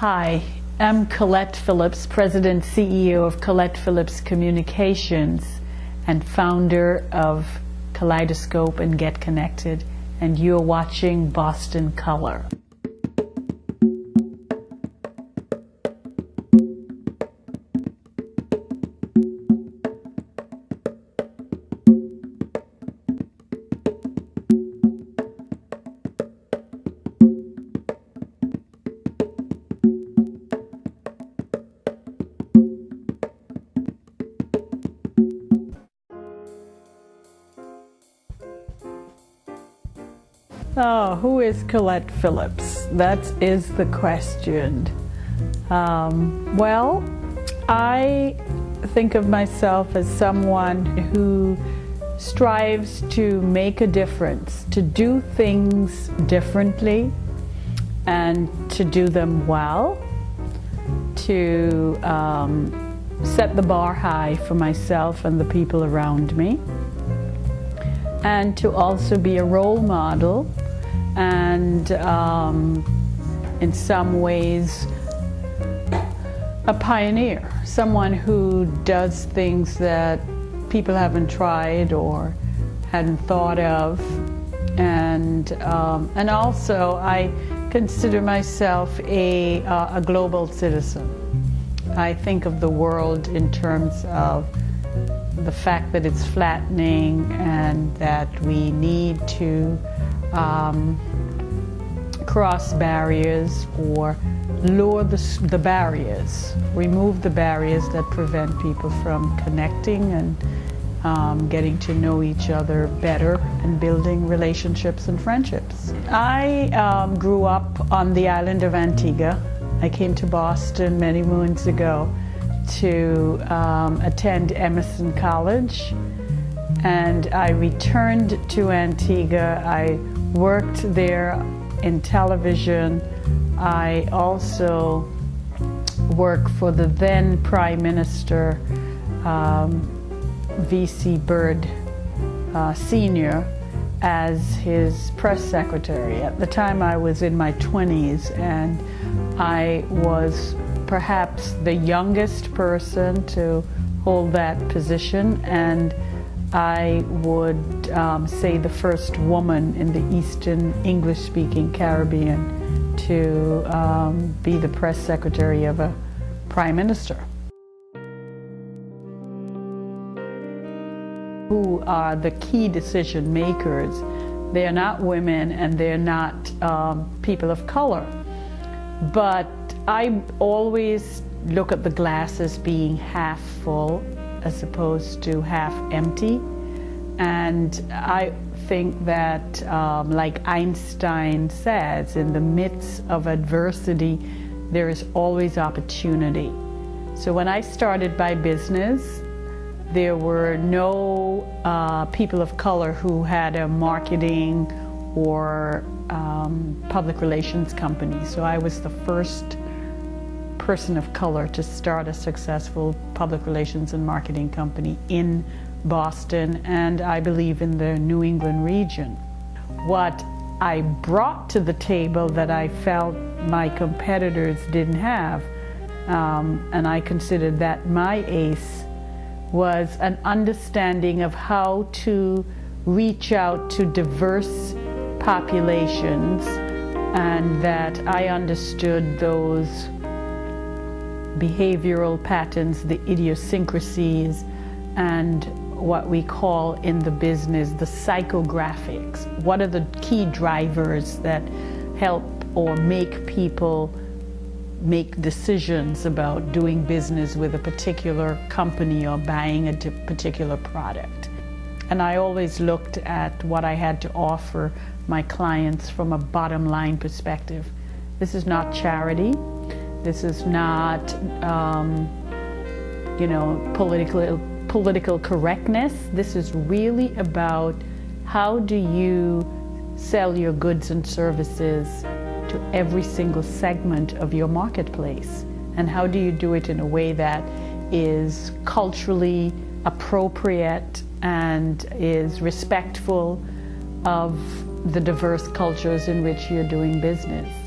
Hi, I'm Colette Phillips, President CEO of Colette Phillips Communications and founder of Kaleidoscope and Get Connected, and you're watching Boston Color. Oh, who is Colette Phillips? That is the question. Well, I think of myself as someone who strives to make a difference, to do things differently and to do them well, to set the bar high for myself and the people around me, and to also be a role model and in some ways a pioneer, someone who does things that people haven't tried or hadn't thought of, and also I consider myself a global citizen. I think of the world in terms of the fact that it's flattening and that we need to cross barriers or lower the barriers, remove the barriers that prevent people from connecting and getting to know each other better and building relationships and friendships. I grew up on the island of Antigua. I came to Boston many moons ago to attend Emerson College, and I returned to Antigua. I worked there in television. I also worked for the then Prime Minister, V.C. Byrd Sr., as his press secretary. At the time I was in my 20s, and I was perhaps the youngest person to hold that position, and I would say the first woman in the Eastern English-speaking Caribbean to be the press secretary of a prime minister. Who are the key decision makers? They're not women and they're not people of color. But I always look at the glass as being half full as opposed to half empty. And I think that, like Einstein says, in the midst of adversity, there is always opportunity. So when I started my business, there were no people of color who had a marketing or public relations company. So I was the first person of color to start a successful public relations and marketing company in Boston, and I believe in the New England region. What I brought to the table that I felt my competitors didn't have, and I considered that my ace, was an understanding of how to reach out to diverse populations, and that I understood those behavioral patterns, the idiosyncrasies, and what we call in the business the psychographics. What are the key drivers that help or make people make decisions about doing business with a particular company or buying a particular product? And I always looked at what I had to offer my clients from a bottom line perspective. This is not charity. This is not, political correctness. This is really about how do you sell your goods and services to every single segment of your marketplace, and how do you do it in a way that is culturally appropriate and is respectful of the diverse cultures in which you're doing business.